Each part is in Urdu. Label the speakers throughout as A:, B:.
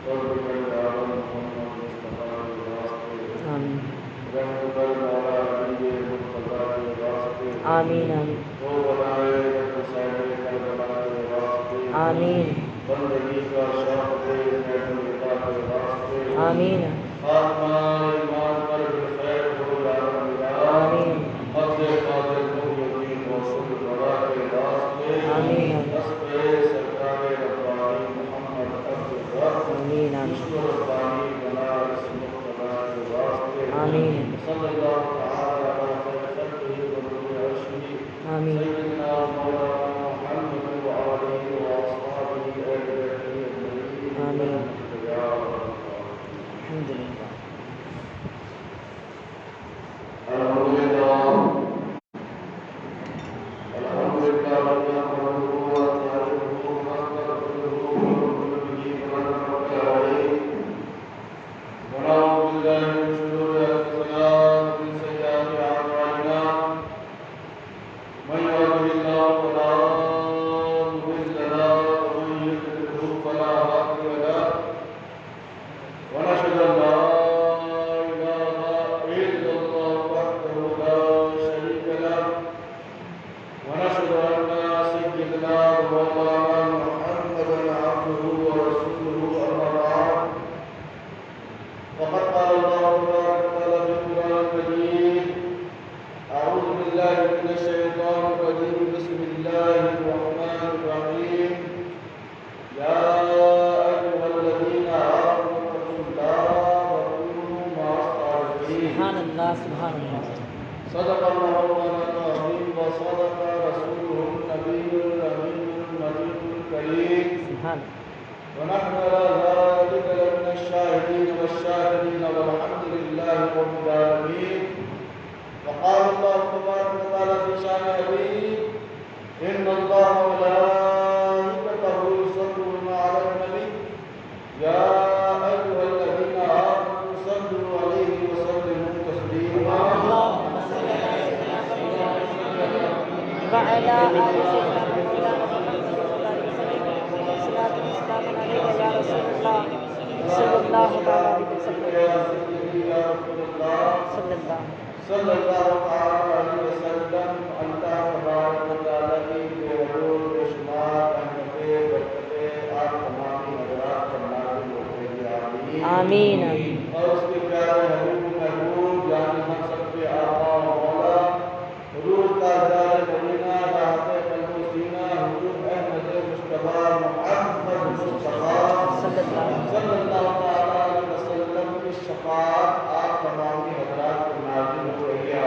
A: آمین آمین آمین آمین آمین الحمد للہ آمین
B: اور اس کے پیارے حبیب محبوب یعنی ہم سب کے آقا و مولا حضور تاجدار مدینہ راحت قلب و سینہ حضور احمد مصطفیٰ محمد مصطفیٰ صلی اللہ علیہ وسلم کی شفاعت آپ تمام حضرات کو نازل ہو رہی ہے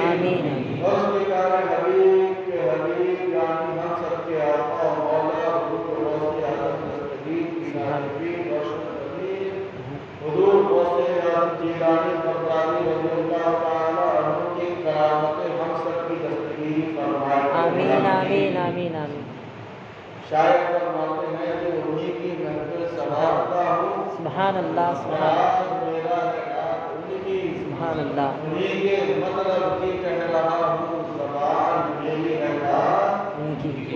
B: آمین اور اس کے پیارے حبیب کے حبیب یعنی ہم سب کے آقا و مولا حضور غوث اعظم دستگیر کی نائبین روشن حضور غوث اعظم جیلانی بغدادی رضی اللہ تعالی عنہ کی کرامتیں ہم سب کی دستگیری فرمائے
A: آمین آمین آمین آمین
B: شاعر فرماتے ہیں کہ انہی کی محفل سنبھالتا ہوں
A: سبحان اللہ سبحان
B: راز میرا ہے رات انہی
A: سبحان اللہ
B: انہی کے مطلب کی کہہ رہا ہوں زبان میری ہے رات ان کی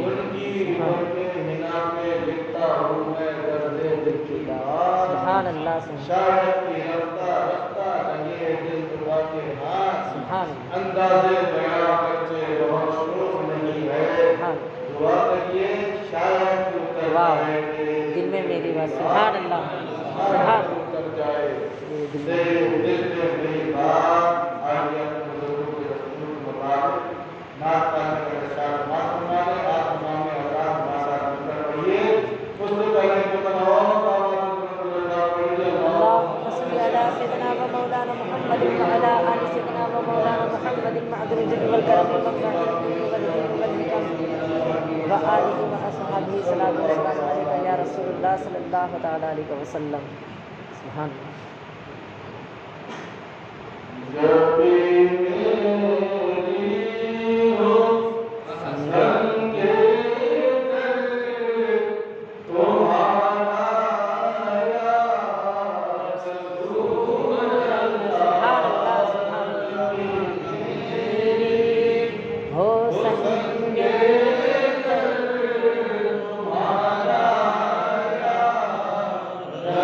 B: ہنا میں لکھتا ہوں میں درد دل کی بات
A: سبحان اللہ
B: شاعر کی رفتہ رفتہ رنگے دل دبا کے ہاتھ
A: سبحان
B: انداز بیان کرتے بہت شوق نہیں ہے دعا کریے شاعر کی اتر جائے
A: دل میں میری بات سبحان اللہ سبحان
B: اتر جائے دل میں میری بات آئیے حضور کے رسول مبارک نعت پڑھنے کے ارشاد معصومانے آسمان میں حضرات ماسات مکر پڑھیے اس سے پہلے کو تنوع
A: سيدنا ومولانا محمد وعلى آل سيدنا ومولانا محمد معذور الجد والكرم والمغفرة والحكم وآله وأصحابه صلاة والسلام عليك يا رسول الله صلى الله تعالى عليه وسلم سبحان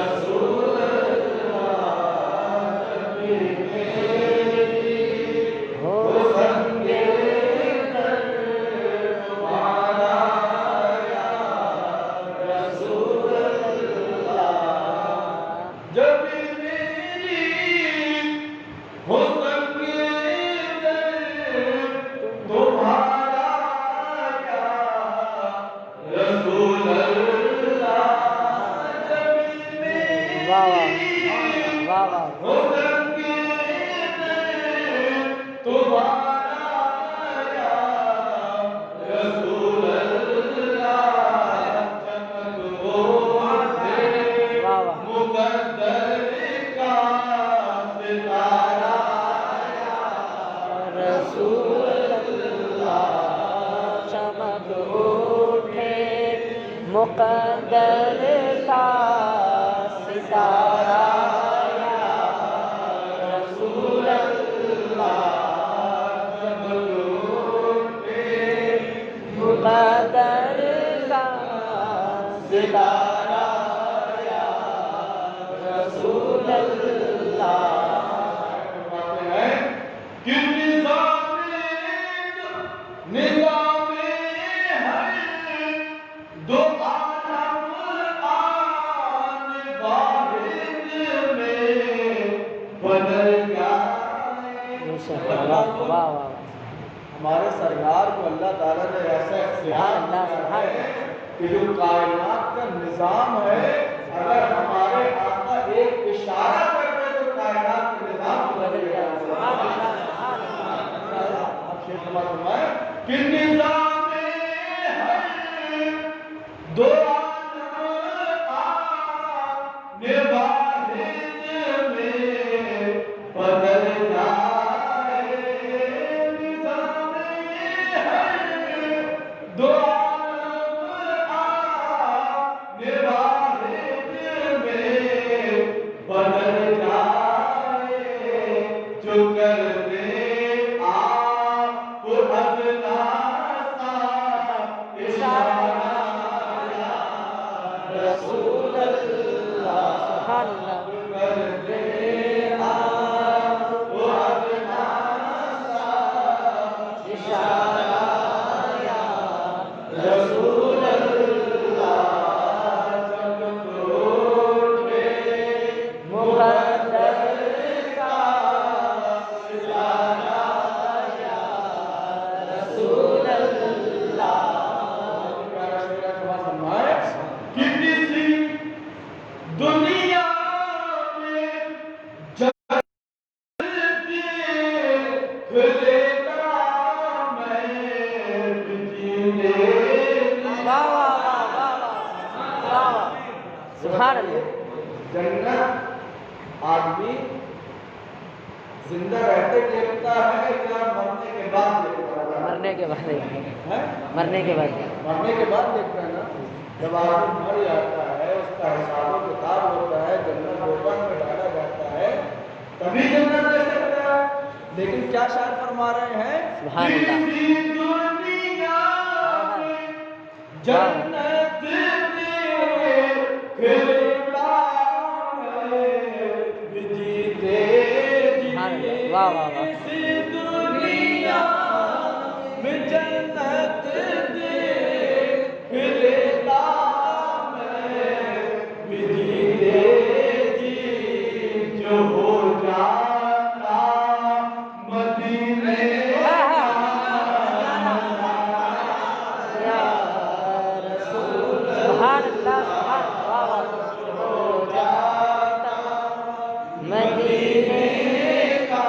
B: رسول جب میری حسن کے در تمہارا یا رسول اللہ جب میری
A: واہ واہ
B: حسن کے در تمہارا یا رسول اللہ چمک اٹھے
A: واہ واہ
B: مقدر کا ستارہ یا
A: رسول اللہ چمک اٹھے مقدر کا ستارہ یا رسول اللہ مقدر کا ستارہ یا رسول اللہ
B: فرماتے ہیں کہ نظام ہر دو عالم آن واحد میں بدل جائے
A: واہ واہ
B: ہمارے سرکار کو اللہ تعالیٰ نے ایسا اختیار دیا ہے کہ جو کائنات کا نظام ہے اگر ہمارے آقا ایک اشارہ کرتے تو کائنات کا نظام بدل جائے آپ شیخ نماز فرمائیں کہ نظام ہر دو عالم آن واحد میں بدل جائے نظام ہر دو عالم آن واحد میں بدل جائے جو کر دے آپ ادنا سا اشارہ یا رسول اللہ
A: سبحان اللہ
B: کر دے آپ ادنا سا
A: اشارہ یا
B: رسول اللہ جب اٹھے
A: مقدر کا
B: ستارہ
A: یا رسول اللہ
B: کہ کسی دنیا میں جلتے کھلے کرام میں جینے
A: واہ واہ واہ واہ سبحان اللہ
B: جنت آدمی زندہ رہتے دیکھتا ہے یا مرنے کے بعد دیکھتا ہے
A: مرنے کے بعد
B: ہیں؟
A: مرنے کے بعد
B: مرنے کے بعد دیکھتا ہے نا جب آدمی مر جاتا ہے اس کا حساب و کتاب ہوتا ہے جنت روپن میں ڈالا جاتا ہے تبھی جنت دے سکتا ہے لیکن کیا شاعر فرما رہے ہیں
A: سبحان اللہ
B: کسی دنیا میں جنت کھلتا ہے جیتے
A: سبحان اللہ واہ واہ واہ
B: کسی دنیا میں جنت کھلتا میں جیتے جی جو ہو جاتا مدینے
A: یا رسول سبحان اللہ سبحان واہ واہ ہو جاتا مدینے کا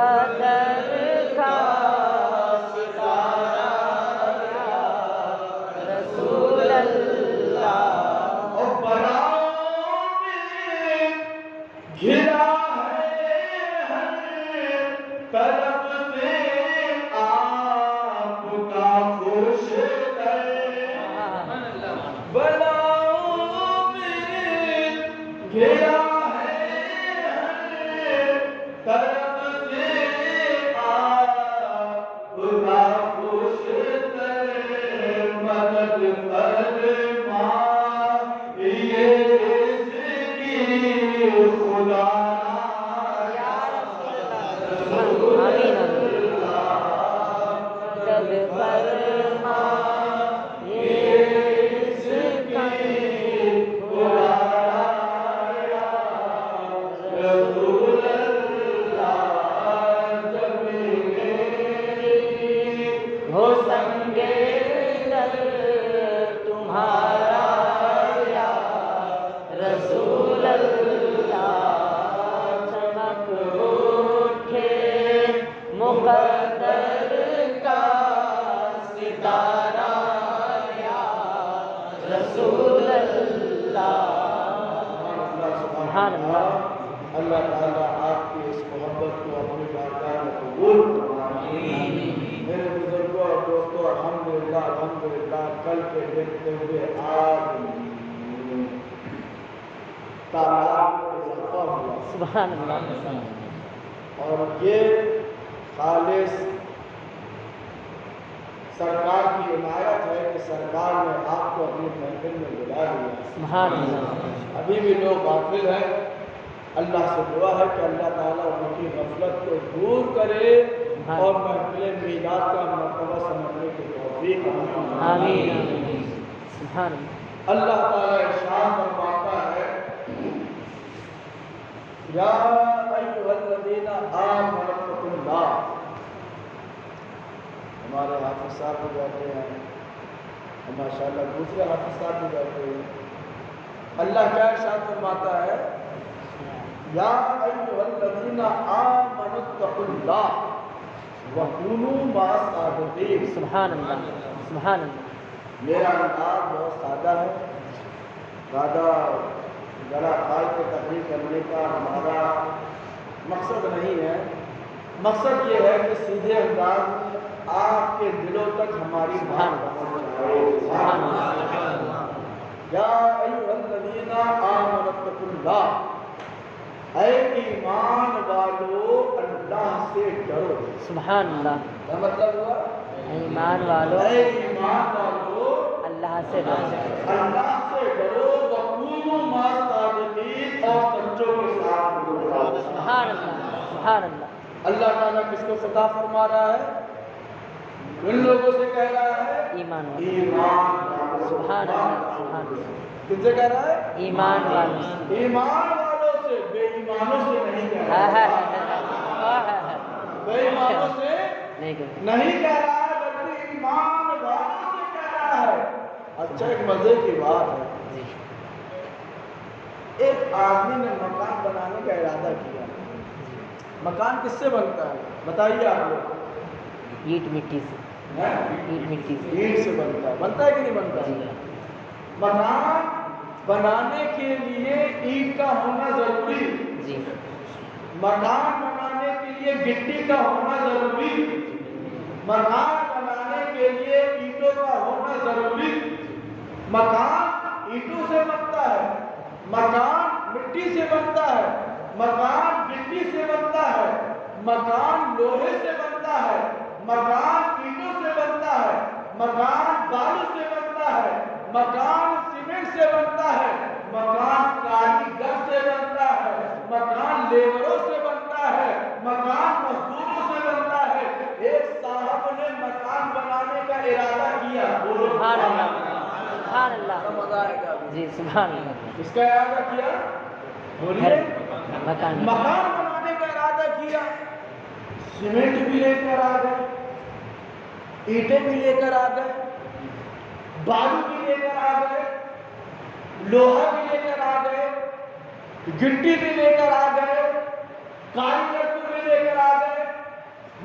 A: مقدر کا ستارہ یا رسول اللہ
B: گھرا ہے ہر طرف سے آپ کا خوش بلاؤں میں گھرا ہے ہر طرف سے آپ کا خوش مدد فرمائیے اس کی خدا
A: یا رسول اللہ آمین مدد فرمائیے اس کی خدا یا رسول اللہ جب میری ہو سنگے در تمہارا یا رسول اللہ چمک اٹھے مقدر کا ستارہ یا رسول اللہ سبحان اللہ
B: اللہ تعالیٰ آپ کی اس محبت کو اپنی بارگاہ میں قبول فرمائے۔ میرے بزرگوں اور دوستوں الحمدللہ کل کے دیکھتے ہوئے آج تعداد میں اضافہ ہوا
A: سبحان اللہ
B: اور یہ خالص سرکار کی عنایت ہے کہ سرکار نے آپ کو اپنی محفل میں بلا لیا۔
A: سبحان اللہ
B: ابھی بھی لوگ غافل ہیں، اللہ سے دعا ہے کہ اللہ تعالیٰ ان کی غفلت کو دور کرے اور محفل میلاد کا مرتبہ سمجھنے کی توفیق عطا فرمائے۔
A: آمین آمین سبحان اللہ
B: اللہ تعالیٰ ارشاد فرماتا ہے یا ایھا الذین آمنوا اتقوا اللہ۔ ہمارے حافظ صاحب بھی بیٹھے ہیں اور ماشاءاللہ دوسرے حافظ صاحب بھی بیٹھے ہیں۔ اللہ کیا ارشاد فرماتا ہے یا ایھا الذین آمنوا اتقوا اللہ وکونوا مع الصادقین۔
A: سبحان اللہ سبحان اللہ
B: میرا انداز بہت سادہ ہے، زیادہ گلا کھال کے تقریر کرنے کا ہمارا مقصد نہیں ہے۔ مقصد یہ ہے کہ سیدھے انداز میں آپ کے دلوں تک ہماری بات پہنچ جائے۔ یا ایھا الذین آمنوا اتقوا اللہ، اے ایمان والو اللہ سے ڈرو۔
A: سبحان اللہ
B: کیا مطلب ہوا؟
A: ایمان والو
B: اے ایمان والو
A: اللہ سے ڈرو
B: اللہ سے ڈرو وکونوا مع الصادقین اور سچوں کے ساتھ رہو۔
A: سبحان اللہ سبحان اللہ
B: اللہ تعالیٰ کس کو خطاب فرما رہا ہے؟ ان لوگوں سے کہہ رہا ہے
A: ایمان والو
B: ایمان والو۔
A: سبحان اللہ سبحان اللہ
B: کن سے کہہ رہا ہے؟
A: ایمان والو
B: ایمان والوں سے، بے ایمانوں سے نہیں کہہ
A: ہاں
B: رہا
A: ہاں
B: ہے۔
A: ہاں
B: بے ایمانوں سے
A: نہیں کہ
B: نہیں کہہ رہا ہے بلکہ ایمان والوں سے کہہ رہا ہے۔ اچھا ایک مزے کی بات ہے،
A: جی
B: ایک آدمی نے مکان بنانے کا ارادہ کیا۔ مکان کس سے بنتا ہے بتائیے آپ لوگ؟
A: اینٹ مٹی سے اینٹ مٹی سے
B: اینٹ سے بنتا ہے کہ نہیں بنتا؟
A: جی
B: مکان بنانے کے لیے اینٹ کا ہونا ضروری،
A: جی
B: مکان بنانے کے لیے گٹی کا ہونا ضروری، مکان بنانے کے لیے اینٹوں کا ہونا ضروری۔ مکان اینٹوں سے بنتا ہے، مکان مٹی سے بنتا ہے، مکان گٹی سے بنتا ہے، مکان لوہے سے بنتا ہے، مکان اینٹوں سے بنتا ہے، مکان بالو سے بنتا ہے، مکان سیمنٹ سے بنتا ہے، مکان کاریگر سے بنتا ہے، مکان لیبروں سے بنتا ہے، مکان مزدوروں سے بنتا ہے۔ ایک صاحب نے مکان بنانے کا ارادہ کیا،
A: سبحان اللہ سبحان اللہ
B: مزہ آئے گا ابھی۔
A: جی سبحان اللہ
B: کس کا ارادہ کیا؟ بولیے۔
A: مکان
B: مکان بنانے کا ارادہ کیا، سیمنٹ بھی لے کر آ گئے، اینٹیں بھی لے کر آ گئے، بالو بھی لے کر آ گئے، لوہا بھی لے کر آ گئے، گٹی بھی لے کر آ گئے، کاریگر بھی لے کر آ گئے،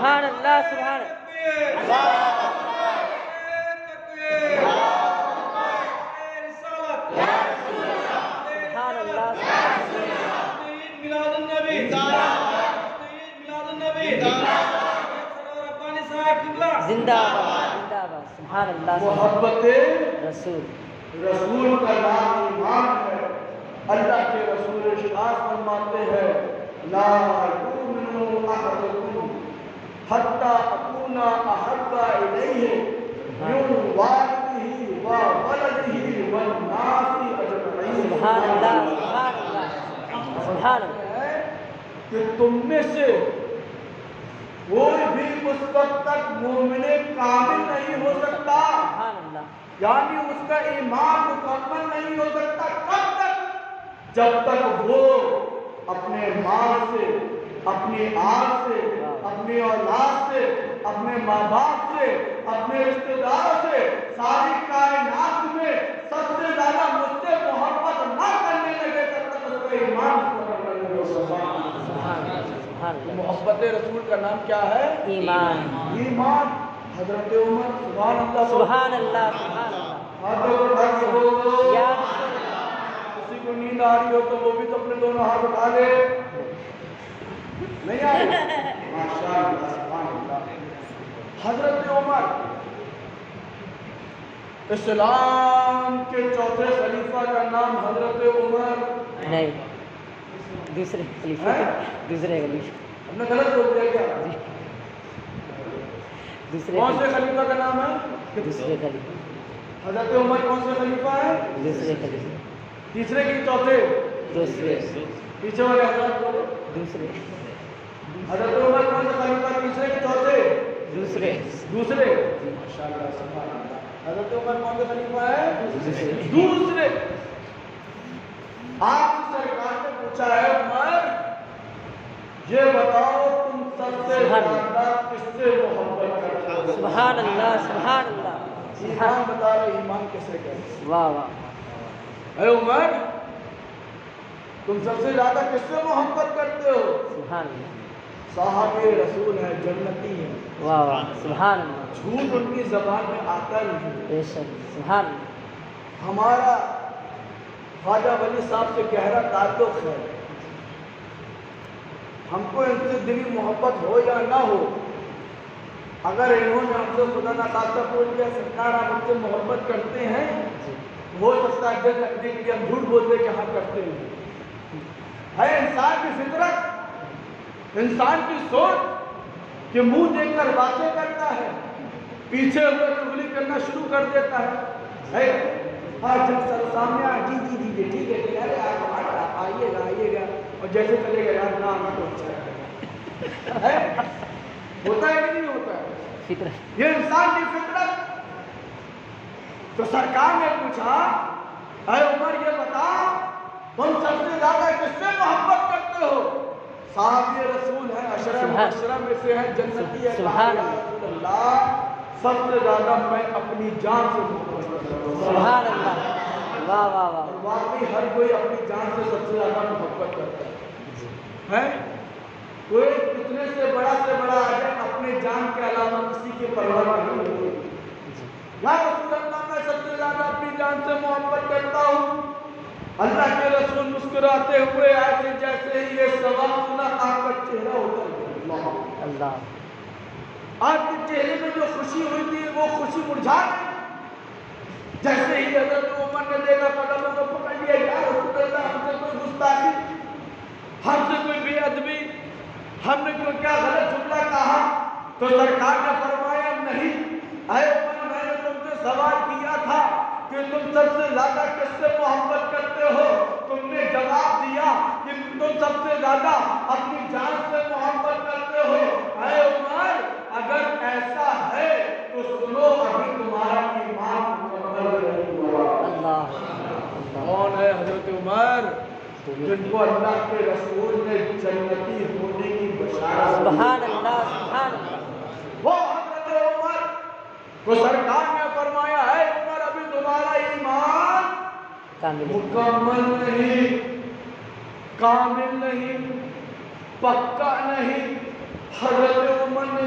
A: سبحان اللہ سبحان سبحان اللہ زندہ باد زندہ باد سبحان اللہ
B: محبت
A: رسول
B: رسول کا نام ایمان ہے. اللہ کے رسول ارشاد فرماتے ہیں لا یؤمن احدکم حتی اکون احب الیہ من والدہ وولدہ والناس اجمعین.
A: سبحان اللہ سبحان اللہ سبحان اللہ.
B: کہ تم میں سے کوئی بھی اس وقت تک مومن کامل نہیں ہو سکتا,
A: سبحان اللہ
B: یعنی اس کا ایمان مکمل نہیں ہو سکتا. کب تک؟ جب تک وہ اپنے مال سے, اپنی آل سے, اپنی اولاد سے, اپنے ماں باپ سے, اپنے رشتے داروں سے, ساری کائنات میں سب سے زیادہ مجھ سے محبت نہ کرنے لگے تب تک اس کا ایمان مکمل نہیں ہو سکتا.
A: سبحان اللہ.
B: محبت رسول کا نام کیا ہے؟
A: ایمان.
B: ایمان. حضرت عمر سبحان اللہ
A: سبحان اللہ سبحان اللہ.
B: ہاتھوں کو اٹھا کے بولو.
A: یا رسول اللہ.
B: کسی کو نیند آ رہی ہو تو وہ بھی تو اپنے دونوں ہاتھ اٹھا لے. نہیں آ رہی؟ ماشاءاللہ سبحان اللہ. حضرت عمر اسلام کے چوتھے خلیفہ کا نام حضرت عمر
A: نہیں, دوسرے خلیفہ, دوسرے خلیفہ,
B: ہم نے غلط بول دیا کیا؟
A: دوسرے
B: کون سے خلیفہ کا نام ہے؟
A: دوسرے خلیفہ,
B: حضرت عمر کون سے خلیفہ ہے؟
A: دوسرے خلیفہ,
B: تیسرے کی چوتھے؟
A: دوسرے
B: پیچھے والے حضرت بولو.
A: دوسرے
B: حضرت عمر کون سے خلیفہ؟ تیسرے کی چوتھے؟
A: دوسرے
B: دوسرے. ماشاءاللہ سبحان اللہ. حضرت عمر کون سے خلیفہ ہے؟
A: دوسرے.
B: دوسرے. آپ کی سرکار نے پوچھا ہے عمر یہ بتاؤ تم سب سے زیادہ کس سے محبت کرتے ہو؟
A: سبحان اللہ سبحان اللہ.
B: ایمان بتا رہے, ایمان کیسے کہتے؟
A: واہ واہ.
B: اے عمر تم سب سے زیادہ کس سے محبت کرتے ہو؟
A: سبحان اللہ.
B: صاحب رسول ہے, جنتی ہے.
A: واہ واہ سبحان اللہ.
B: جھوٹ ان کی زبان میں آتا نہیں.
A: بے شک سبحان اللہ.
B: ہمارا خواجہ ولی صاحب سے گہرا تعلق ہے. ہم کو ان سے دلی محبت ہو یا نہ ہو, اگر انہوں نے ہم سے خدا نہ خاصہ بول دیا سرکار آپ ہم سے محبت کرتے ہیں, ہو سکتا ہے دل رکھنے کے لیے ہم جھوٹ بولتے کہ ہم کرتے ہیں. ہے انسان کی فطرت, انسان کی سوچ کہ منہ دیکھ کر باتیں کرتا ہے, پیچھے ہوئے چغلی کرنا شروع کر دیتا ہے. ہاں جب سر سامنے آئے جی جی جی جی ٹھیک ہے ارے آئیے گا اور جیسے چلے گا یار نہ آنا تو اچھا ہے. ہوتا ہے کہ نہیں ہوتا ہے؟
A: فطرت.
B: یہ انسان کی فطرت. تو سرکار نے پوچھا اے عمر یہ بتا تم سب سے زیادہ کس سے محبت کرتے ہو؟ صاحب یہ رسول ہے, عشرہ مبشرہ میں سے ہے, جنتی ہے.
A: سبحان
B: رسول اللہ سب سے زیادہ میں اپنی جان سے محبت کرتا ہوں.
A: سبحان اللہ. واہ واہ واہ.
B: واقعی ہر کوئی اپنی جان سے سب سے زیادہ محبت کرتا ہے. کوئی کتنے سے بڑا آ جائے اپنے جان کے علاوہ کسی کی پرواہ نہیں ہوتی. یا رسول اللہ میں سب سے زیادہ اپنی جان سے محبت کرتا ہوں. اللہ کے رسول مسکراتے ہوئے آئے کہ جیسے ہی یہ سوال سنا آپ کا چہرہ ہوتا ہے.
A: اللہ.
B: آپ کے چہرے میں جو خوشی ہوئی تھی وہ خوشی مرجھا گئی. جیسے ہی حضرت عمر نے دیکھا قدموں کو پکڑ لیا, یا رسول اللہ ہم سے کوئی گستاخی, ہم سے کوئی بے ادبی, ہم نے کوئی کیا غلط جملہ کہا؟ تو سرکار نے فرمایا نہیں اے عمر میں نے تم سے سوال کیا تھا کہ تم سب سے زیادہ کس سے محبت کرتے ہو. تم نے جواب دیا کہ تم سب سے زیادہ اپنی جان سے محبت کرتے ہو. اے عمر اگر ایسا ہے تو سنو ابھی تمہارا ایمان مکمل نہیں ہوا.
A: اللہ.
B: کون ہے حضرت عمر؟ جن کو اللہ کے رسول نے جنتی ہونے کی بشارت.
A: سبحان اللہ سبحان اللہ.
B: وہ حضرت عمر کو سرکار نے فرمایا ہے عمر ابھی تمہارا ایمان
A: کامل
B: مکمل نہیں, کامل نہیں, پکا نہیں. حضرت عمر نے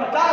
B: 50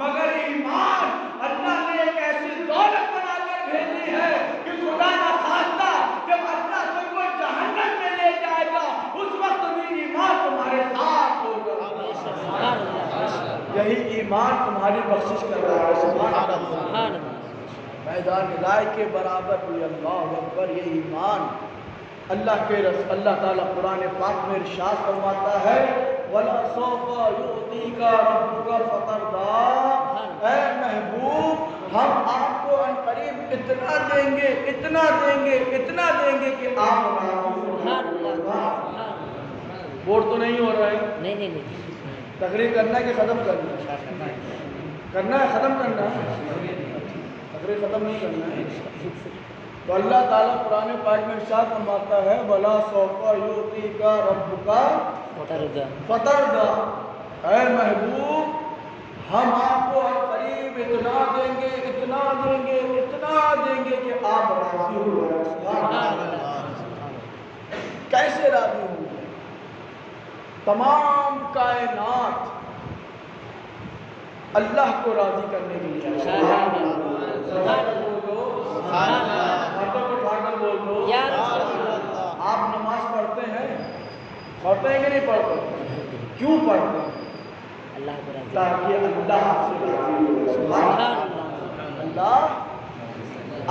B: مگر ایمان اللہ نے ایک ایسی دولت بنا کر بھیجی ہے کہ خدا نہ خواستہ جب اللہ تم کو جہنم میں لے جائے گا اس وقت بھی ایمان تمہارے ساتھ ہوگا. یہی ایمان تمہاری بخشش کر رہا ہے. سبحان اللہ. میدان رائے کے برابر ہوئی. اللہ اکبر. یہ ایمان اللہ تعالیٰ قرآن پاک میں ارشاد فرماتا ہے وَلَا سَوْفَ يُؤْتِيكَ رَبُّكَ فَتَرْضَىٰ. اے محبوب ہم آپ کو ان قریب اتنا دیں گے اتنا دیں گے اتنا دیں گے کہ آپ بور تو نہیں ہو رہا ہے.
A: نہیں
B: تقریر کرنا ہے کہ ختم کرنا ہے؟ کرنا ہے. ختم کرنا ہے. تقریر ختم نہیں کرنا ہے. تو اللہ تعالیٰ قرآن پاک میں ارشاد فرماتا ہے وَلَا سَوْفَ يُؤْتِيكَ رَبُّكَ فَتَرْضَىٰ. اے محبوب ہم آپ کو قریب اتنا دیں گے اتنا دیں گے اتنا دیں گے کہ آپ راضی ہو جائیں. کیسے راضی ہوں گے؟ تمام کائنات اللہ کو راضی کرنے کے لیے آپ نماز پڑھتے ہیں کہ نہیں پڑھتے؟ کیوں پڑھتے ہیں؟
A: اللہ کو راضی
B: تاکہ اللہ آپ سے راضی ہو جائے. اللہ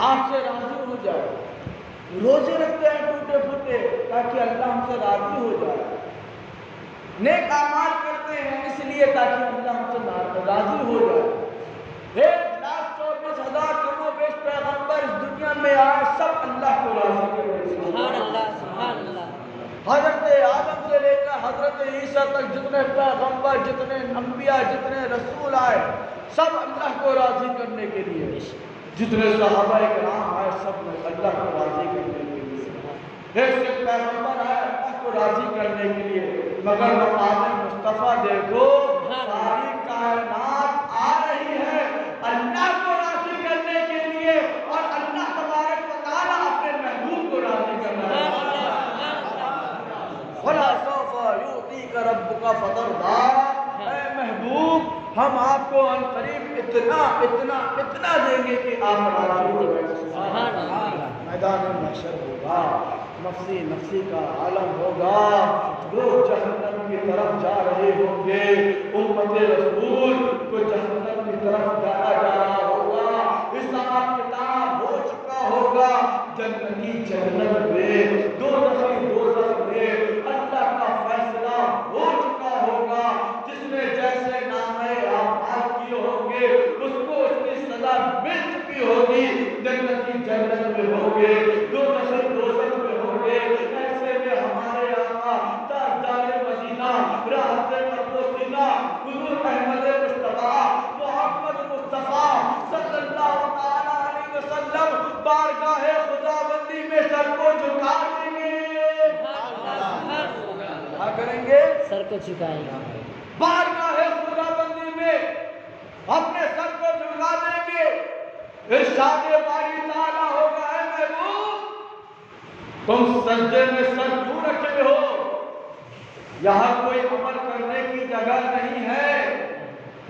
B: آپ سے راضی ہو جائے. روزے رکھتے ہیں ٹوٹے پھوٹے تاکہ اللہ ہم سے راضی ہو جائے. نیک اعمال کرتے ہیں اس لیے تاکہ اللہ ہم سے راضی ہو جائے. 1,24,000 کم و بیش پیغمبر اس دنیا میں آئے سب اللہ کو راضی کرتے.
A: سبحان اللہ سبحان اللہ.
B: حضرت آدم سے لے کر حضرت عیسیٰ تک جتنے پیغمبر جتنے انبیاء جتنے رسول آئے سب اللہ کو راضی کرنے کے لیے. جتنے صحابہ کرام آئے سب اللہ کو راضی کرنے کے لیے. ایک سے پیغمبر آئے اللہ کو راضی کرنے کے لیے. مگر مقام مصطفیٰ دیکھو ساری کائنات آ رہی ہے اللہ کو راضی کرنے کے لیے اور اللہ تبارک و تعالیٰ اپنے محبوب کو راضی کرنا ہے. وَلَا سَوْفَ يُؤْتِيكَ رَبُّكَ فَتَرْضَىٰ. اے محبوب ہم آپ کو ان قریب اتنا اتنا اتنا دیں گے کہ آپ راضی ہو گئے. میدان محشر ہوگا. نفسی نفسی کا عالم ہوگا. لوگ جہنم کی طرف جا رہے ہوں گے. امت رسول کو جہنم کی طرف جایا جا رہا ہوگا. حساب کتاب ہو چکا ہوگا. جنتی جنت میں دوزخی دوزخ میں اللہ کا فیصلہ ہو چکا ہوگا. جس نے جیسے نامے اعمال کیے ہوں گے اس کو اس کی سزا مل چکی ہوگی. جنتی جنت میں ہوں گے دوزخی دوزخ میں ہوں گے. ایسے میں ہمارے آقا تاجدار مدینہ راحت مقبوسینہ حضور احمد مصطفیٰ محمد مصطفیٰ صلی اللہ تعالیٰ علیہ وسلم بارگاہ خداوندی میں سر کو جھکا دیں گے. کیا کریں گے؟
A: سر کو جھکائیں گے.
B: بارگاہ خداوندی میں اپنے سر کو جھکا دیں گے. ارشاد باری تعالیٰ ہوگا اے محبوب تم سجدے میں سر کیوں رکھے ہو؟ یہاں کوئی عمل کرنے کی جگہ نہیں ہے.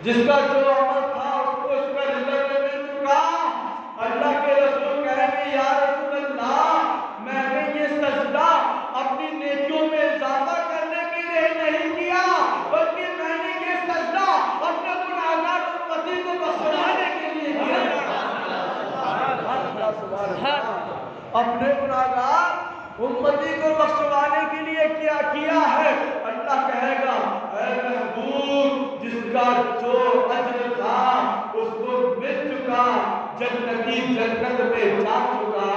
B: جس کا جو عمل تھا اس کو اس کا رزق مل چکا. اللہ کے رسول کہیں گے یا رسول اللہ میں نے یہ سجدہ اپنی نیکیوں میں اضافہ کرنے کے لیے نہیں کیا بلکہ میں نے یہ سجدہ اپنے گناہگار امتی کو بخشوانے کے لیے کیا. اپنے گناہگار امتی کو بخشوانے کے لیے کیا ہے. اللہ کہے گا اے محبوب جس کا جو اجر تھا اس کو مل چکا. جنتی جنت میں جا چکا.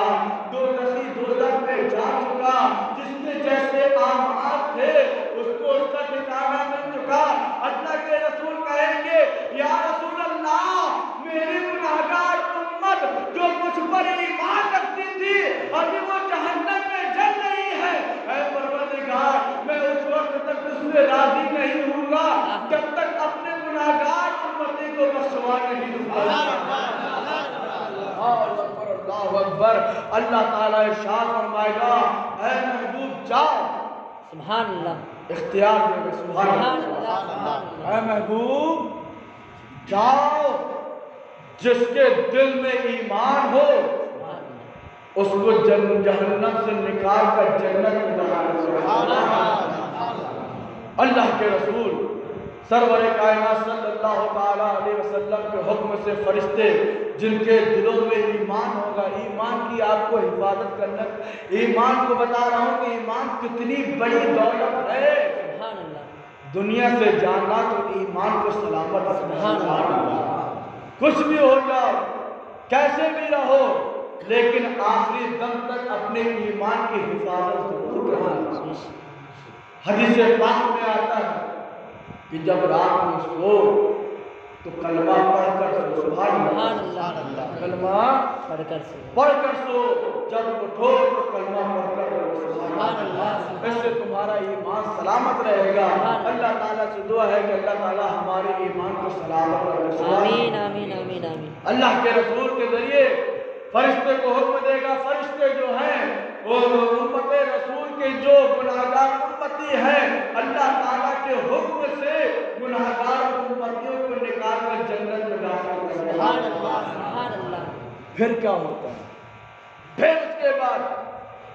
B: دوزخی دوزخ میں جا چکا. جس کے جیسے اعمال تھے اس کو اس کا ٹھکانہ مل چکا. اللہ کے رسول کہیں گے یا رسول اللہ میری گناہگار امت جو مجھ پر ایمان رکھتی تھی ابھی وہ جہنم میں جل رہی ہے. اے پروردگار میں اس وقت تک اس سے راضی نہیں ہوں گا جب تک اپنے گناہگار امتی کو بخشوا نہیں دوں گا. اللہ اکبر. اللہ تعالیٰ ارشاد فرمائے گا اے محبوب جاؤ.
A: سبحان اللہ.
B: اختیار دے گا. سبحان اللہ. اے محبوب جاؤ جس کے دل میں ایمان ہو اس کو جہنم سے نکال کر جنت میں داخل کرو۔ اللہ کے رسول سرور کائنات صلی اللہ تعالیٰ علیہ وسلم کے حکم سے فرشتے جن کے دلوں میں ایمان ہوگا، ایمان کی آپ کو حفاظت کرنا، ایمان کو بتا رہا ہوں کہ ایمان کتنی بڑی دولت ہے۔ دنیا سے جاننا تو ایمان کو سلامت رکھنا۔ کچھ بھی ہو جاؤ، کیسے بھی رہو، لیکن آخری دم تک اپنے ایمان کی حفاظت ضرور کرنا۔ حدیث پاک میں آتا ہے کہ جب رات میں سو تو کلمہ پڑھ کر سو۔ سبحان اللہ، کلمہ پڑھ کر سو، جب اٹھو تو کلمہ پڑھ کر سو۔ سبحان اللہ، اس سے تمہارا ایمان سلامت رہے گا۔ اللہ تعالیٰ سے دعا ہے کہ اللہ تعالیٰ ہمارے ایمان کو سلامت رکھے۔
A: آمین آمین آمین آمین۔
B: اللہ کے رسول کے ذریعے فرشتے کو حکم دے گا، فرشتے جو ہیں وہ امت رسول کے جو گناہگار امتی ہیں، اللہ تعالیٰ کے حکم سے گناہگار امتیوں کو نکال کر جنت میں داخل کریں۔
A: سبحان اللہ سبحان اللہ۔
B: پھر کیا ہوتا ہے؟ پھر اس کے بعد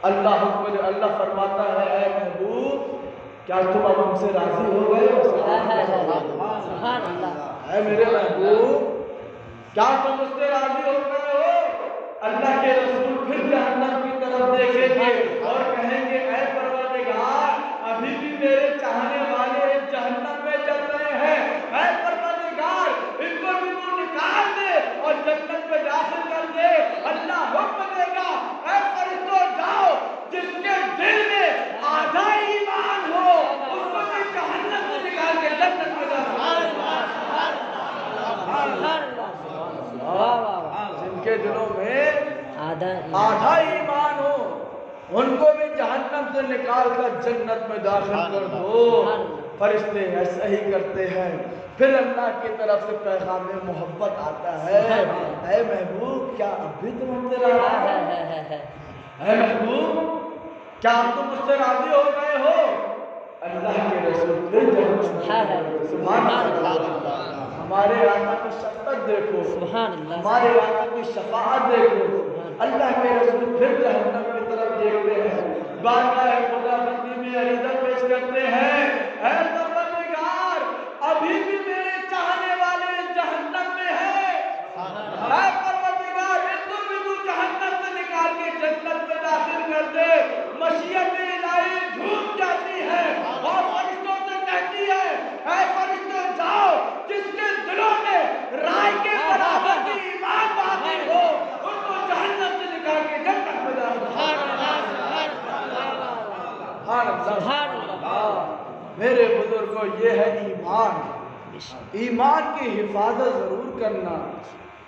B: اللہ فرماتا ہے اے محبوب کیا تم اب ہم سے راضی ہو گئے ہو؟
A: سبحان اللہ۔
B: اے میرے محبوب کیا تم مجھ سے راضی ہو گئے ہو؟ اللہ کے رسول پھر جہنم کی طرف دیکھیں گے اور کہیں گے اے پروردگار ابھی بھی میرے چاہنے والے جہنم میں چل رہے ہیں، اے پروردگار ان کو بھی تو نکال دے اور جنت میں داخل کر دے۔ اللہ حکم دے گا اے فرشتوں جاؤ جس کے دل میں آدھا ایمان ہو اس کو بھی جہنم سے نکال کے جنت میں داخل جن کے دلوں میں آدھا ایمان ہو ان کو بھی جہنم سے نکال کر جنت میں داخل کر دو۔ فرشتے ایسا ہی کرتے ہیں۔ پھر اللہ کی طرف سے پیغام محبت آتا ہے اے محبوب کیا اب بھی تم ہم سے راضی ہو؟ اے محبوب کیا تم مجھ سے راضی ہو گئے ہو؟ اللہ کے رسول پھر سبحان اللہ، ہمارے آقا کی شفقت دیکھو، ہمارے آقا کی شفاعت دیکھو۔ اللہ کے رسول پھر جہنم کی طرف دیکھتے ہیں، بارگاہ خدا بندی میں عریضہ پیش کرتے ہیں اے پروردگار ابھی بھی میرے چاہنے والے جہنم میں ہیں، اے پروردگار ان کو بھی تو جہنم سے نکال کے جنت میں داخل کر دے۔ مشیت الہی جھوم جاتی ہے اور فرشتوں سے کہتی ہے اے فرشتوں جاؤ جس کے دلوں میں رائے کے برابر کی ایمان باقی ہو ان کو جہنم سے نکال کے جنت میں داخل کر۔ میرے بزرگوں یہ ہے ایمان، ایمان کی حفاظت ضرور کرنا،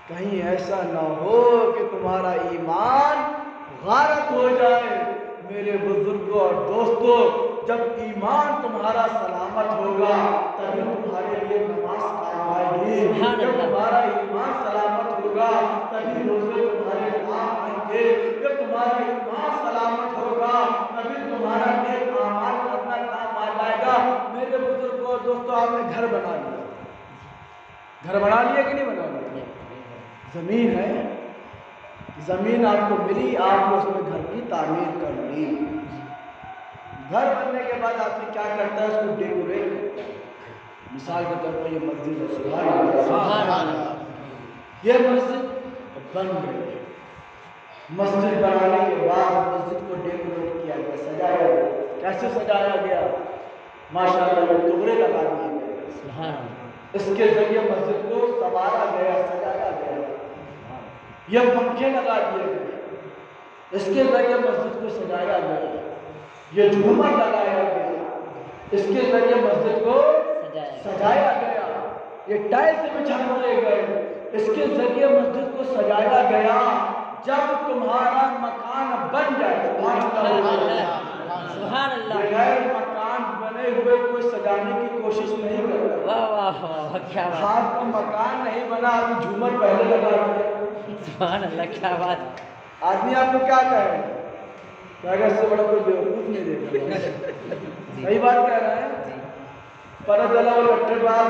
B: کہیں ایسا نہ ہو کہ تمہارا ایمان غارت ہو جائے۔ میرے بزرگوں اور دوستوں جب ایمان تمہارا سلامت ہوگا تبھی تمہارے لیے نماز کام آئے گی، جب تمہارا ایمان سلامت ہوگا تبھی روزے تمہارے کام آئیں گے، جب تمہارا ایمان سلامت ہوگا تبھی تمہارا نیک اعمال کرنا کام آ جائے گا۔ میرے بزرگوں اور دوستوں آپ نے گھر بنا لیا، گھر بنا لیا کہ نہیں بنا لیا؟ زمین ہے، زمین آپ کو ملی، آپ نے اس میں گھر کی تعمیر کر لی۔ گھر بننے کے بعد آدمی کیا کرتا ہے؟ اس کو ڈیکوریٹ کرتا ہے۔ مثال کے طور پر یہ مسجد ہے، سبحان اللہ، یہ مسجد بن گئی۔ مسجد بنانے کے بعد مسجد کو ڈیکوریٹ کیا گیا، سجایا گیا۔ کیسے سجایا گیا؟ ماشاءاللہ یہ ٹغرے لگا دیے گئے، اس کے ذریعے مسجد کو سنوارا گیا، سجایا گیا۔ یہ پنکھے لگا دیے گئے، اس کے ذریعے مسجد کو سجایا گیا۔ یہ جھومر لگایا گیا، اس کے ذریعے مسجد کو سجایا گیا۔ یہ ٹائلز بچھا دیے گئے، اس کے ذریعے مسجد کو سجایا گیا۔ جب تمہارا مکان بن جائے، سبحان اللہ، بغیر مکان بنے ہوئے کوئی سجانے کی کوشش نہیں کرتا۔ آپ کا مکان نہیں بنا، ابھی جھومر پہلے لگا دیا،
A: سبحان اللہ، کیا بات۔
B: آدمی آپ کو کیا کہے کہ اگر اس سے بڑا کوئی بیوقوف نہیں دیکھا، صحیح بات کہہ رہا ہے۔ پردہ ڈلا ہوا لٹر بعد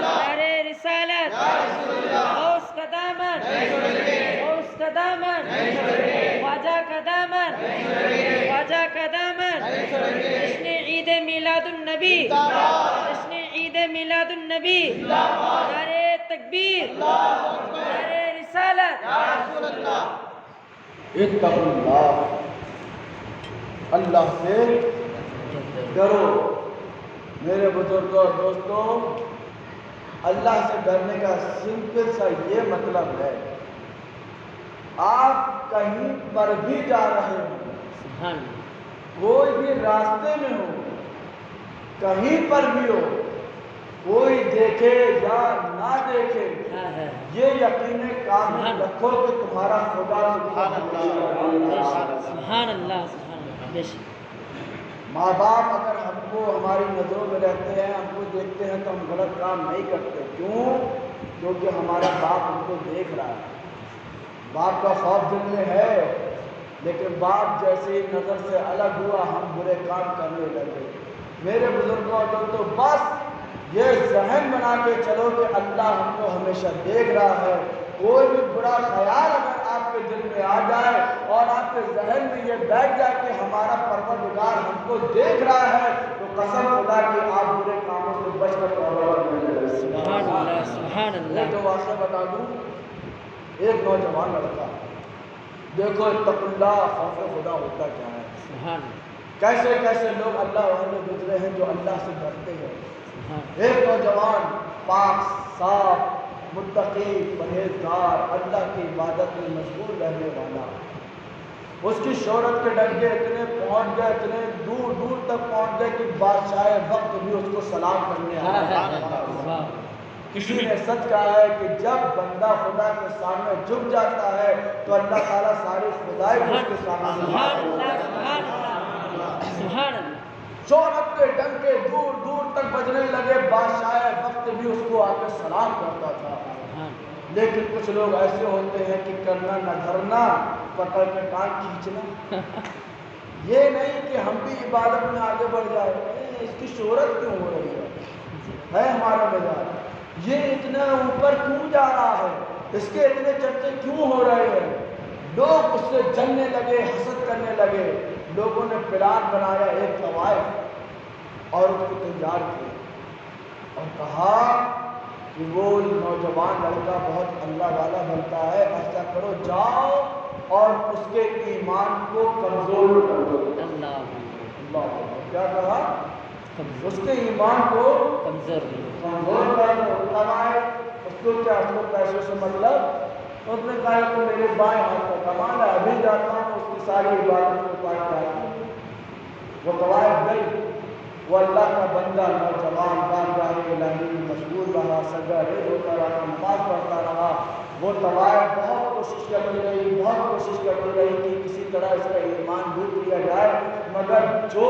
A: نعرہ رسالت غوث کا دامن غوث کا دامن خواجہ کا دامن خواجہ کا دامن جشن عید میلاد النبی جشن عید میلاد النبی نعرہ تکبیر نعرہ رسالت
B: اتقوا اللہ، اللہ سے ڈرو۔ میرے بزرگوں اور دوستوں، اللہ سے ڈرنے کا سمپل سا یہ مطلب ہے، آپ کہیں پر بھی جا رہے ہو،
A: سبحان
B: کوئی بھی راستے میں ہو، کہیں پر بھی ہو، کوئی دیکھے یا نہ دیکھے،
A: اللہ
B: یہ یقین کامل رکھو کہ تمہارا خدا
A: سبحان اللہ سبحان اللہ بے شک
B: ماں باپ اگر ہم کو ہماری نظروں میں رہتے ہیں، ہم کو دیکھتے ہیں تو ہم غلط کام نہیں کرتے۔ کیوں؟ کیونکہ ہمارا باپ ہم کو دیکھ رہا ہے، باپ کا خوف دل میں ہے، لیکن باپ جیسے ہی نظر سے الگ ہوا ہم برے کام کرنے لگے۔ میرے بزرگوں اور دوستوں، بس یہ ذہن بنا کے چلو کہ اللہ ہم کو ہمیشہ دیکھ رہا ہے۔ کوئی بھی برا خیال اگر آپ کے دل میں آ جائے اور آپ کے ذہن میں یہ بیٹھ جائے کہ ہمارا پروردگار ہم کو دیکھ رہا ہے، تو قسم خدا کہ آپ برے کاموں سے بچ کر توبہ کرنے لگے۔
A: سبحان اللہ سبحان
B: ایک
A: اللہ
B: جو واقعہ بتا دوں، ایک نوجوان لڑکا، دیکھو اتقوا اللہ، خوف خدا ہوتا کیا ہے،
A: سبحان
B: کیسے کیسے لوگ اللہ والے گزرے ہیں جو اللہ سے ڈرتے ہیں۔
A: سبحان
B: ایک نوجوان پاک صاف متقی پرہیزگار اللہ کی عبادت میں مشغول رہنے والا، اس کی شہرت کے ڈنکے اتنے پہنچ گئے، اتنے دور دور تک پہنچ گئے کہ بادشاہ وقت بھی اس کو سلام کرنے آیا۔ کسی نے سچ کہا ہے کہ جب بندہ خدا کے سامنے جھک جاتا ہے تو اللہ تعالیٰ ساری خدائی بھی اس کے سامنے
A: سبحان اللہ سبحان اللہ سبحان اللہ
B: شہرت کے ڈنکے دور دور تک بجنے لگے، بادشاہ وقت بھی اس کو آ کے سلام کرتا تھا۔ لیکن کچھ لوگ ایسے ہوتے ہیں کہ کرنا نہ دھرنا، پکڑ کے کان کھینچنا، یہ نہیں کہ ہم بھی عبادت میں آگے بڑھ جائے۔ اس کی شہرت کیوں ہو رہی ہے ہمارا مزاج، یہ اتنا اوپر کیوں جا رہا ہے، اس کے اتنے چرچے کیوں ہو رہے ہیں؟ لوگ اس سے جلنے لگے، حسد کرنے لگے۔ لوگوں نے پلان بنایا ایک طوائف اور اس کو تیار کیا اور کہا کہ وہ نوجوان لڑکا بہت اللہ والا بنتا ہے، ایسا کرو جاؤ اور اس کے ایمان کو کمزور کر دو۔ اللہ کیا کہا؟ اس کے ایمان کو
A: کمزور
B: کر دو۔ اس کو کیا، اس کو پیسوں سے مطلب؟ اس نے کہا کہ میرے بائیں ہاتھ کا کمال ہے، ابھی جاتا ہوں اس کی ساری عبادت کو پایا جاتی ہے۔ وہ طوائف گئی، وہ اللہ کا بندہ نوجوان بارگاہ الہی میں مشغول رہا، سجدہ ریز ہوتا رہا، نماز پڑھتا رہا۔ وہ طوائف بہت کوشش کرتی رہی کہ کسی طرح اس کا ایمان لوٹ لیا جائے، مگر جو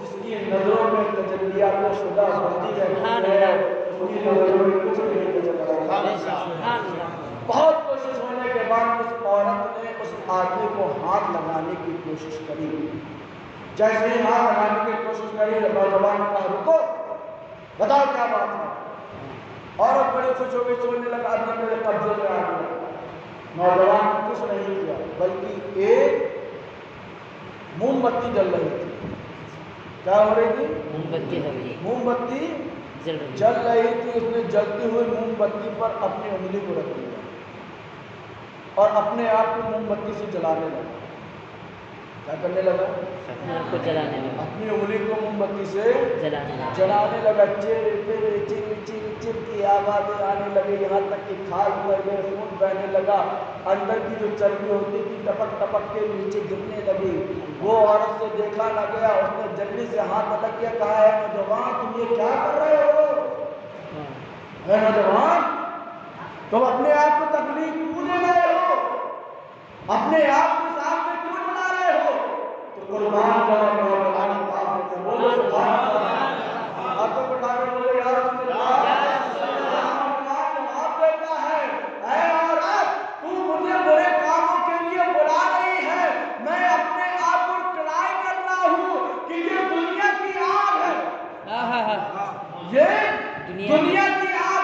B: جس کی نظروں میں تجلیات خدا بڑھتی رہتی ہے، اس کی نظروں میں کچھ نہیں نظر آتا۔ بہت کوشش ہونے کے بعد اس عورت نے اس آدمی کو ہاتھ لگانے کی کوشش کری۔ جیسے ہی ہاتھ لگانے کی کوشش کری، نوجوان نے کہا رکو، بتاؤ کیا بات ہے۔ عورت بڑی خوش ہو گئی، سوچنے لگا اب میرے قبضے میں آ گیا۔ نوجوان نے کچھ نہیں کیا بلکہ ایک موم بتی جل رہی تھی۔ کیا ہو رہی تھی؟ موم بتی جل رہی تھی۔ اس نے جلتی ہوئی موم بتی پر اپنی انگلی کو رکھ دیا اور اپنے آپ کو موم بتی سے جلانے لگا۔ کیا کرنے لگا؟ اپنی انگلی کو موم بتی سے جلانے لگا۔ چر چر چر چر چر کی آوازیں آنے لگی، یہاں تک کہ کھال اتر گئے، خون بہنے لگا، اندر کی جو چربی ہوتی تھی ٹپک ٹپک کے نیچے گرنے لگی۔ وہ عورت سے دیکھا نہ گیا، اس نے جلدی سے ہاتھ پٹک کے کہا ہے نوجوان تم یہ کیا کر رہے ہو؟ اے نوجوان تم اپنے آپ کو تکلیف کیوں دے رہے ہو؟ اپنے آپ کو سامنے کیوں بنا رہے ہو؟ تو قربان جاؤ نوجوان آپ نے بولو سبحان اللہ، ہاتھوں کو اٹھا کر بولے یا رسول اللہ۔ جواب دیتا ہے اے عورت تو مجھے برے کاموں کے لیے بلا رہی ہے، میں اپنے آپ کو ٹرائی کر رہا ہوں کہ یہ دنیا کی آگ ہے، یہ دنیا کی آگ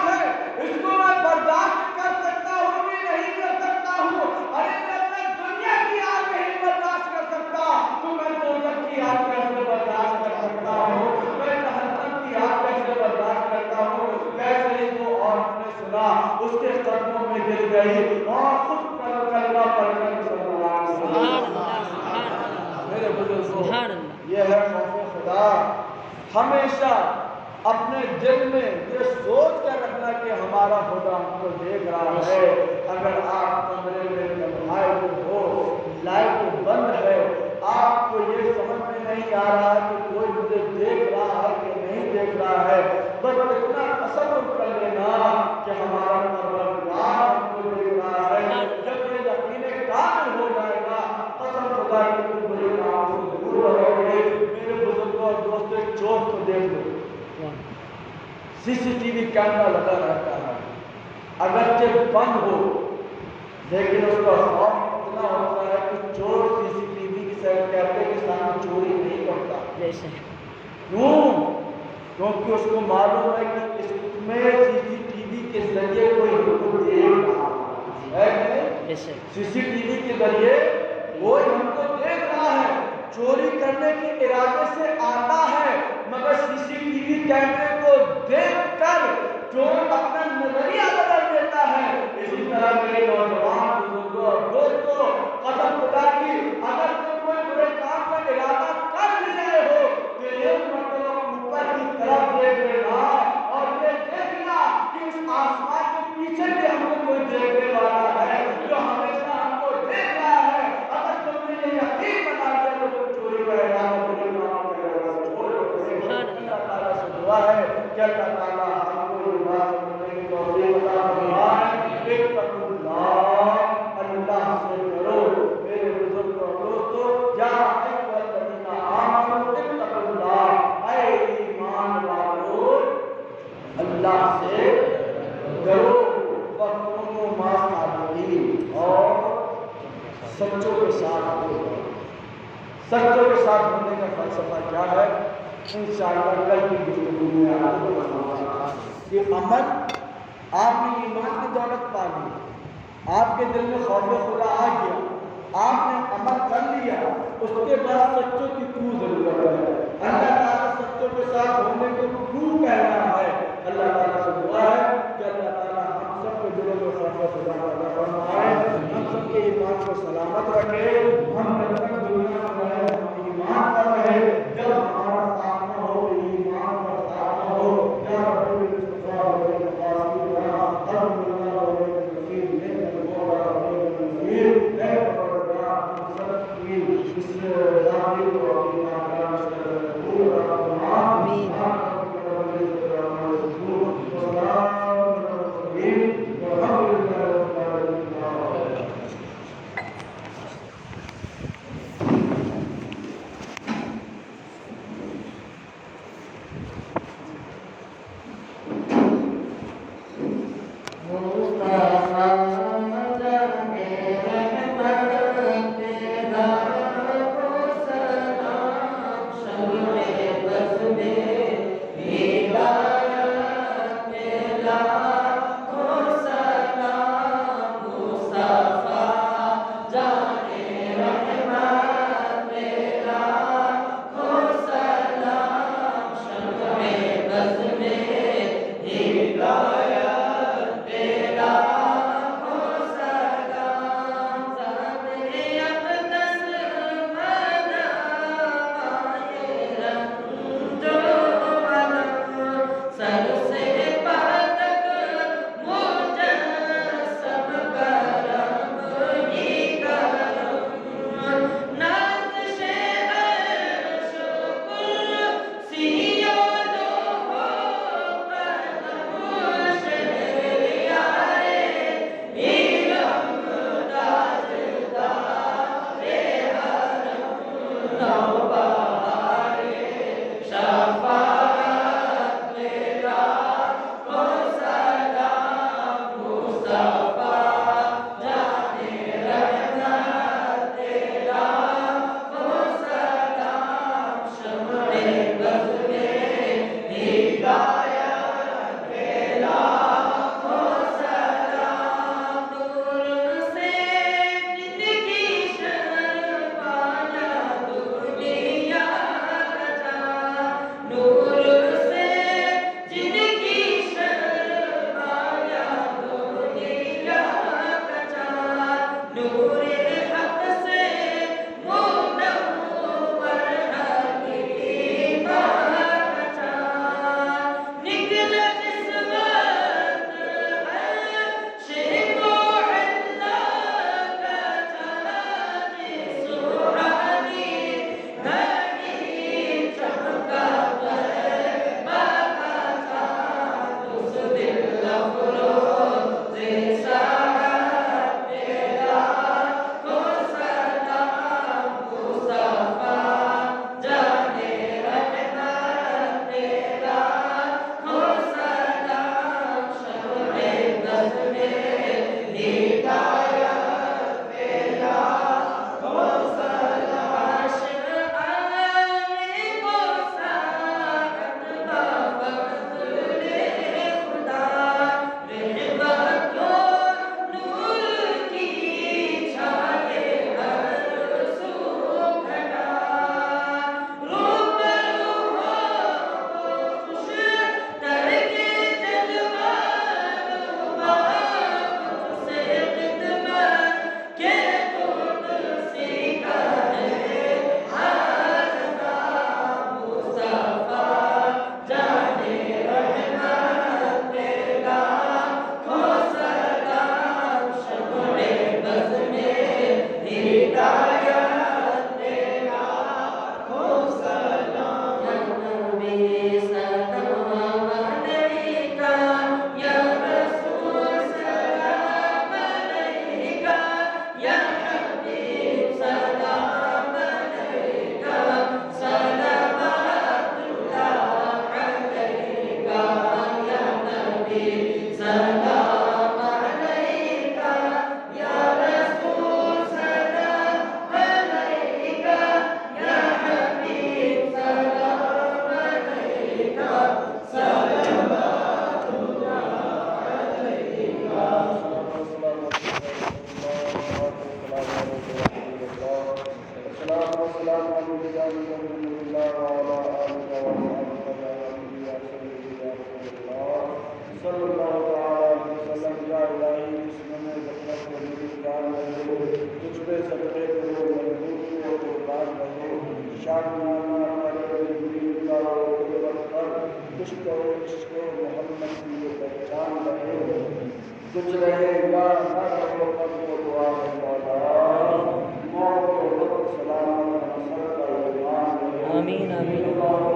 B: رہی وہاں خود کلمہ پڑھ کر مسلمان
A: سبحان اللہ، سبحان اللہ،
B: میرے بزرگوں
A: سبحان اللہ۔
B: یہ ہے خوف خدا۔ ہمیشہ اپنے دل میں یہ سوچ کر رکھنا کہ ہمارا خدا ہم کو دیکھ رہا ہے۔ اگر آپ کمرے میں تنہائی میں ہو، لائٹ بند ہے، آپ کو یہ سمجھ میں نہیں آ رہا ہے کہ کوئی مجھے دیکھ رہا ہے کہ نہیں دیکھ رہا ہے، بس اتنا تصور کر لینا کہ ہمارا پروردگار ہم کو دیکھ رہا ہے۔ جب یہ یقین کامل ہو جائے گا، قسم خدا کی تم بڑے کام سے دور رہو گے۔ میرے بزرگوں اور دوستوں، ایک چوک کو دیکھ لو، CCTV کیمرہ لگا رہتا ہے، اگرچہ بند ہو لیکن اس کا خوف اتنا ہوتا ہے کہ چور CCTV کیمرے کے سامنے چوری نہیں کرتا۔ کیوں؟ کیونکہ اس کو معلوم ہے کہ اس میں CCTV کے ذریعے کوئی ہم کو دیکھ رہا ہے۔ CCTV کے ذریعے کوئی ہم کو دیکھ رہا ہے، چوری کرنے کے ارادے سے آتا ہے، مگر CCTV کیمرے کو دیکھ کر چور اپنا نظریہ بدل دیتا ہے۔ اسی طرح میرے نوجوان بزرگوں اور دوستوں، قسم خدا کی اگر تم کوئی برے کام کا ارادہ کر بھی رہے ہو تو ایک مرتبہ اوپر کی طرف دیکھ لینا اور یہ دیکھنا کہ اس آسمان کے پیچھے بھی ہم کو کوئی دیکھنے والا ہے جو ہمیشہ ہم کو دیکھ رہا ہے۔ اگر تم نے یہ یقین بنا لیا تو تم چوری کا ارادہ برے کام کا ارادہ چھوڑ دو۔ اللہ تعالیٰ سے دعا ہے کہ اللہ تعالیٰ ہم کو یہ بات سمجھنے کی توفیق عطا فرمائے۔ اتقوا اللہ، اللہ سے ڈرو۔ میرے بزرگوں اور دوستوں، یا ایھا الذین آمنوا اتقوا اللہ، اے ایمان والو اللہ سے ڈرو، وکونوا مع الصادقین، اور سچوں کے ساتھ ہو۔ سچوں کے ساتھ ہونے کا فلسفہ کیا ہے؟ انشاءاللہ کل کی گفتگو میں آپ کو بتاؤں گا کہ عمل، آپ نے ایمان کی دولت پا لی، آپ کے دل میں خوف خدا آ گیا، آپ نے عمل کر لیا، اس کے بعد سچوں کی کیوں ضرورت ہے؟ اللہ تعالیٰ سچوں کے ساتھ ہونے کو کیوں کہہ رہا ہے؟ اللہ تعالیٰ سے دعا ہے کہ اللہ تعالیٰ ہم سب کے دلوں میں خوف خدا پیدا فرمائے، ہم سب کے ایمان کو سلامت رکھے، ہم جب تک دنیا میں رہے ہم ایمان پر رہے، جب ہمارا سامنا ہو ایمان پر سامنا ہو، یا رب المصطفیٰ علیہ السلام علیہ السلام صلی اللہ تعالی علیہ وسلم یا الہی جسم میں غفلت و نگران رہو تجھ پہ صدقے کرو محبوب و قربان رہو شادمانہ پر جبریل کا قربت پر عشق و محمد کی پہچان رہے کچھ رہے یا نہ رہو پر وہ دعا ہے مولا موت و وقت سلامت مسر کا ایمان رہے
A: آمین آمین